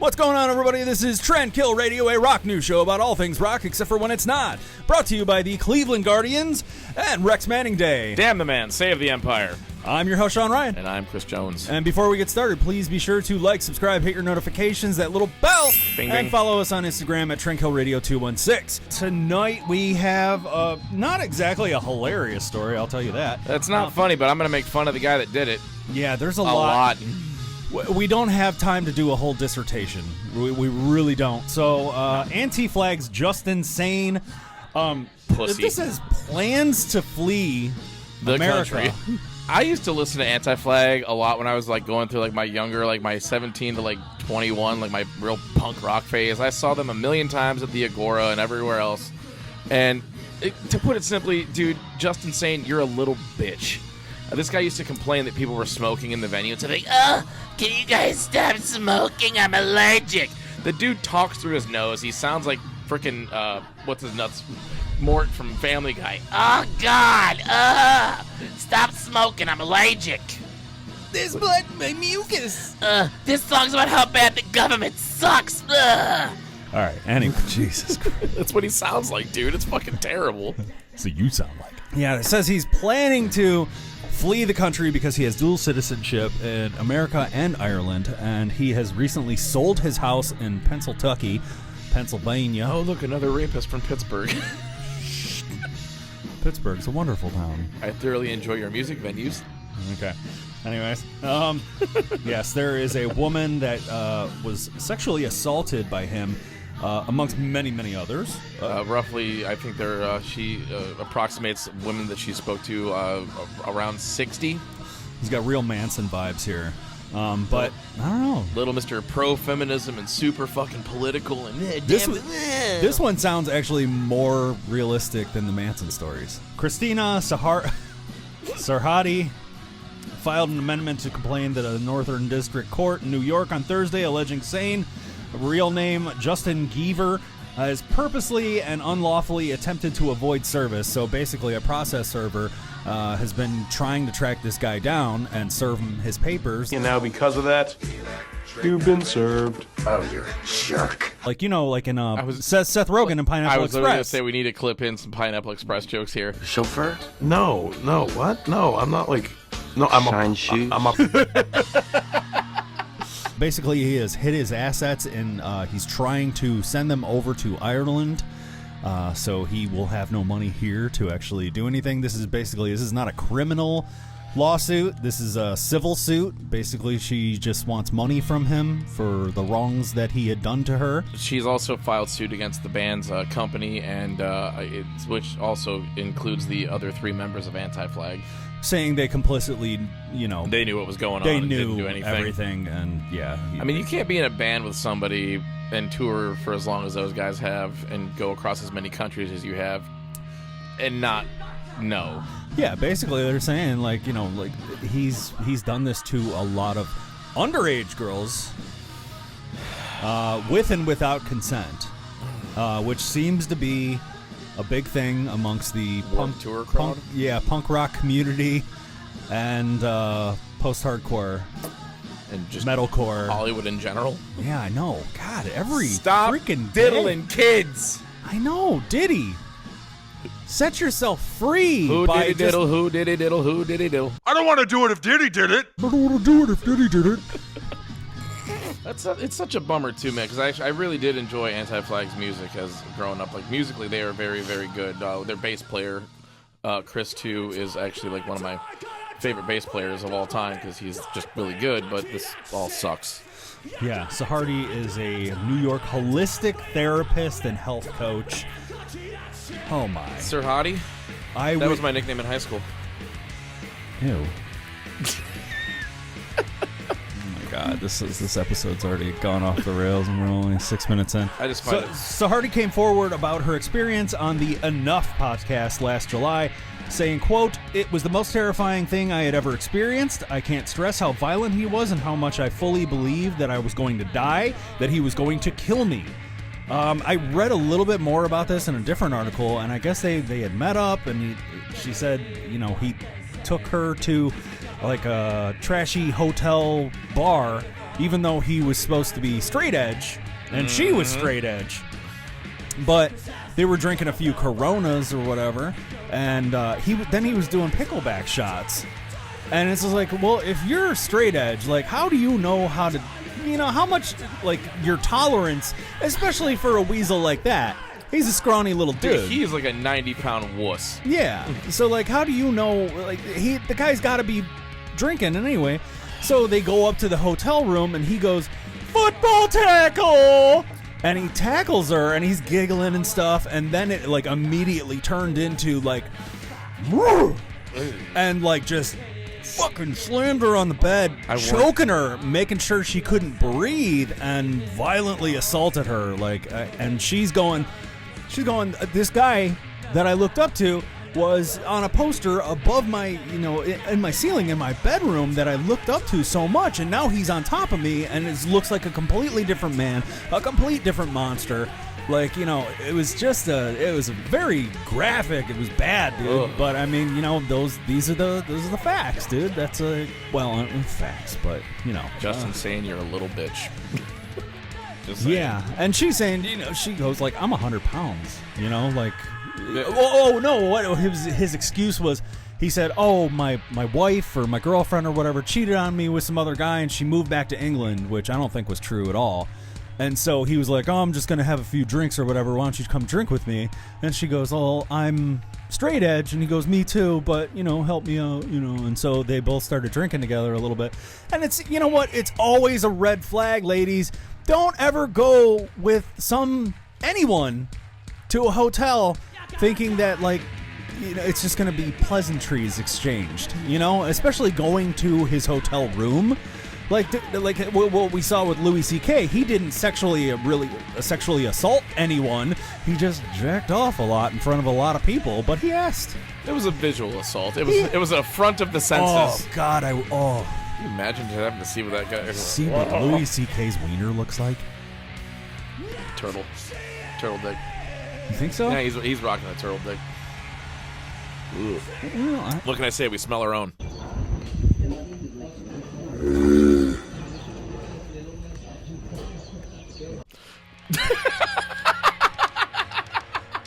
What's going on, everybody? This is Trend Kill Radio, a rock news show about all things rock except for when it's not. Brought to you by the Cleveland Guardians and Rex Manning Day. Damn the man, save the empire. I'm your host, Sean Ryan. And I'm Chris Jones. And before we get started, please be sure to like, subscribe, hit your notifications, that little bell, Bing, and bing. follow us on Instagram at Trend Kill Radio 216. Tonight we have not exactly a hilarious story, I'll tell you that. That's not funny, but I'm going to make fun of the guy that did it. Yeah, there's a lot. We don't have time to do a whole dissertation. We really don't. So, Anti-Flag's Justin Sane. Pussy. This says plans to flee The America. country. I used to listen to Anti-Flag a lot when I was going through my younger, my 17 to 21, my real punk rock phase. I saw them a million times at the Agora and everywhere else. And to put it simply, dude, Justin Sane, you're a little bitch. This guy used to complain that people were smoking in the venue and say, can you guys stop smoking? I'm allergic. The dude talks through his nose. He sounds like freaking, what's his nuts? Mort from Family Guy. Oh, God. Stop smoking. I'm allergic. This blood, my mucus. This song's about how bad the government sucks. All right, anyway, Jesus Christ. That's what he sounds like, dude. It's fucking terrible. So you sound like. Yeah, it says he's planning to flee the country because he has dual citizenship in America and Ireland, and he has recently sold his house in Pennsylvania. Oh, look, another rapist from Pittsburgh. Pittsburgh's a wonderful town. I thoroughly enjoy your music venues. Okay. Anyways, yes, there is a woman that was sexually assaulted by him, amongst many, many others. Roughly, I think she approximates women that she spoke to around 60. He's got real Manson vibes here. But I don't know. Little Mr. Pro-feminism and super fucking political. And this one sounds actually more realistic than the Manson stories. Christina Sah Hardy filed an amendment to complain that a Northern District Court in New York on Thursday alleging Sane, real name Justin Geaver, has purposely and unlawfully attempted to avoid service. So basically a process server has been trying to track this guy down and serve him his papers. And now because of that, you've been served. Oh, you're a jerk. Like in Seth Rogen in Pineapple I was literally going to Express. say we need to clip in some Pineapple Express jokes here. Chauffeur? No, what? No, I'm not Shine shoes? I'm a Basically, he has hid his assets and he's trying to send them over to Ireland. So he will have no money here to actually do anything. This is not a criminal lawsuit. This is a civil suit. Basically, she just wants money from him for the wrongs that he had done to her. She's also filed suit against the band's company, and which also includes the other 3 members of Anti-Flag. Saying they complicitly, They knew what was going on. they and knew didn't do anything. everything, and yeah. I mean, you can't be in a band with somebody and tour for as long as those guys have and go across as many countries as you have and not know. Yeah, basically they're saying he's done this to a lot of underage girls with and without consent, which seems to be a big thing amongst the Warped Tour crowd? punk rock community and post-hardcore And just metalcore. Hollywood in general. Yeah, I know. God, every Stop freaking diddling day. kids. I know, Diddy. Set yourself free. Who by diddy diddle, who diddy diddle, who diddy diddle. I don't want to do it if Diddy did it. I don't want to do it if Diddy did it. It's such a bummer too, man, because I really did enjoy Anti-Flag's music as growing up. Musically, they are very, very good. Their bass player, Chris, too, is actually one of my favorite bass players of all time because he's just really good. But this all sucks. Yeah, Sah Hardy is a New York holistic therapist and health coach. Oh my! Sir Hardy, that was my nickname in high school. Ew. God, this episode's already gone off the rails, and we're only 6 minutes in. I just find Sah Hardy came forward about her experience on the Enough podcast last July, saying, quote, "It was the most terrifying thing I had ever experienced. I can't stress how violent he was and how much I fully believed that I was going to die, that he was going to kill me." I read a little bit more about this in a different article, and I guess they had met up, and she said, he took her to like a trashy hotel bar even though he was supposed to be straight edge, and she was straight edge. But they were drinking a few Coronas or whatever, and he was doing pickleback shots. And it's just like, well, if you're straight edge, like, how do you know how to, how much, like, your tolerance, especially for a weasel like that. He's a scrawny little dude. He's like a 90-pound wuss. Yeah. So, like, how do you know? Like, the guy's got to be drinking anyway. So they go up to the hotel room, and he goes, "Football tackle!" And he tackles her, and he's giggling and stuff. And then it, like, immediately turned into, like, and, like, just fucking slammed her on the bed, choking her, making sure she couldn't breathe, and violently assaulted her. Like, and she's going, this guy that I looked up to was on a poster above my, in my ceiling in my bedroom that I looked up to so much, and now he's on top of me, and it looks like a completely different man, a complete different monster. Like, it was just it was very graphic. It was bad, dude. Ugh. But I mean, those are the facts, dude. That's facts, but Justin saying you're a little bitch. Yeah, and she's saying, she goes like, I'm 100 pounds, like, what his excuse was, he said, oh, my wife or my girlfriend or whatever cheated on me with some other guy, and she moved back to England, which I don't think was true at all. And so he was like, oh, I'm just going to have a few drinks or whatever. Why don't you come drink with me? And she goes, oh, I'm straight edge. And he goes, me too, but, help me out, And so they both started drinking together a little bit. And it's, what? It's always a red flag, ladies. Don't ever go with anyone to a hotel thinking that, like, it's just going to be pleasantries exchanged, especially going to his hotel room. Like what we saw with Louis C.K., he didn't sexually assault anyone. He just jacked off a lot in front of a lot of people, but he asked. It was a visual assault. It was an affront of the senses. Oh, God, Can you imagine having to see what that guy... See what Louis C.K.'s wiener looks like? Turtle dick. You think so? Yeah, he's rocking a turtle dick. What can I say? We smell our own.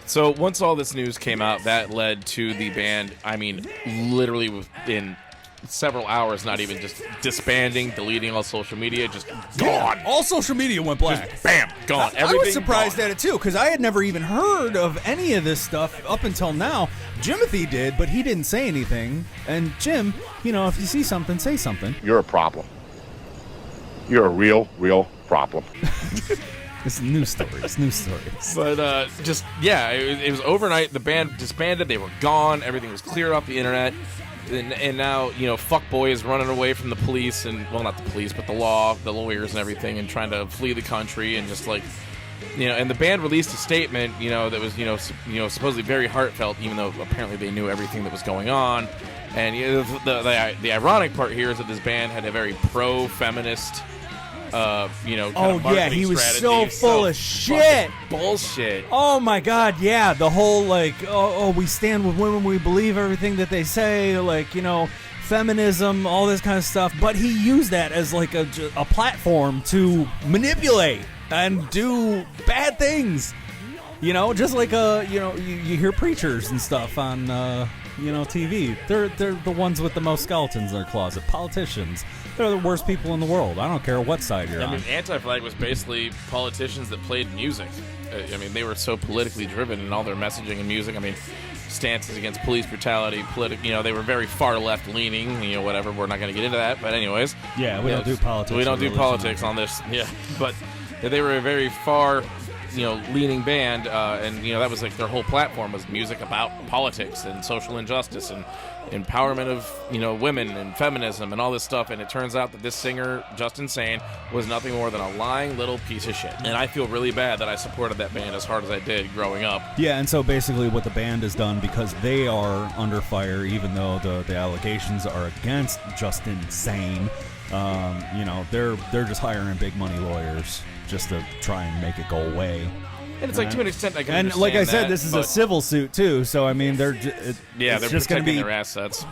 So once all this news came out, that led to the band, I mean, literally within several hours, not even just disbanding, deleting all social media, just gone. All social media went black. Just bam, gone. I was surprised at it too, because I had never even heard of any of this stuff up until now. Jimothy did, but he didn't say anything. And Jim, if you see something, say something. You're a problem. You're a real problem. It's news stories. But it was overnight. The band disbanded. They were gone. Everything was cleared off the internet. And now, fuckboy is running away from the police and, well, not the police, but the law, the lawyers and everything, and trying to flee the country and just like, and the band released a statement, that was, supposedly very heartfelt, even though apparently they knew everything that was going on. And the ironic part here is that this band had a very pro-feminist, he was so full of shit. Bullshit. Oh my God, yeah. The whole we stand with women, we believe everything that they say, feminism, all this kind of stuff. But he used that as like a platform to manipulate and do bad things. Just like you hear preachers and stuff on TV. They're the ones with the most skeletons in their closet. Politicians. They're the worst people in the world. I don't care what side you're on. I mean, Anti-Flag was basically politicians that played music. I mean, they were so politically driven in all their messaging and music. I mean, stances against police brutality, they were very far left leaning, whatever. We're not going to get into that, but anyways. Yeah, we don't do politics. We don't do politics on this. Yeah, but they were a very far, leaning band, and that was like their whole platform was music about politics and social injustice and empowerment of women and feminism and all this stuff. And it turns out that this singer, Justin Sane, was nothing more than a lying little piece of shit. And I feel really bad that I supported that band as hard as I did growing up. Yeah, and so basically what the band has done, because they are under fire, even though the allegations are against Justin Sane, they're just hiring big money lawyers just to try and make it go away. And it's like, to an extent, I can understand. And like I said, this is a civil suit too, so I mean, they're just protecting their assets.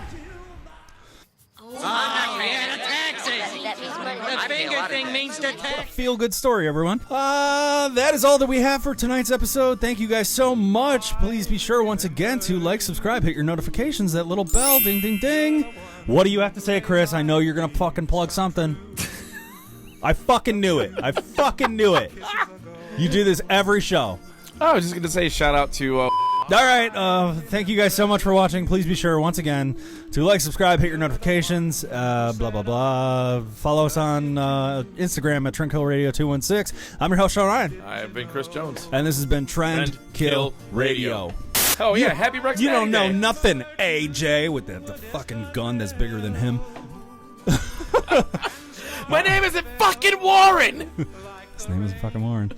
I'm not paying taxes. I finger thing means detect. Feel good story, everyone. That is all that we have for tonight's episode. Thank you guys so much. Please be sure once again to like, subscribe, hit your notifications, that little bell, ding, ding, ding. What do you have to say, Chris? I know you're gonna fucking plug something. I fucking knew it. I fucking knew it. You do this every show. I was just gonna say shout out to. All right. Thank you guys so much for watching. Please be sure once again to like, subscribe, hit your notifications. Blah blah blah. Follow us on Instagram at TrendKillRadio216. I'm your host Sean Ryan. I've been Chris Jones, and this has been Trend Kill Radio. Oh yeah, happy breakfast. You don't know nothing, AJ, with the fucking gun that's bigger than him. My name isn't fucking Warren. His name is fucking Warren.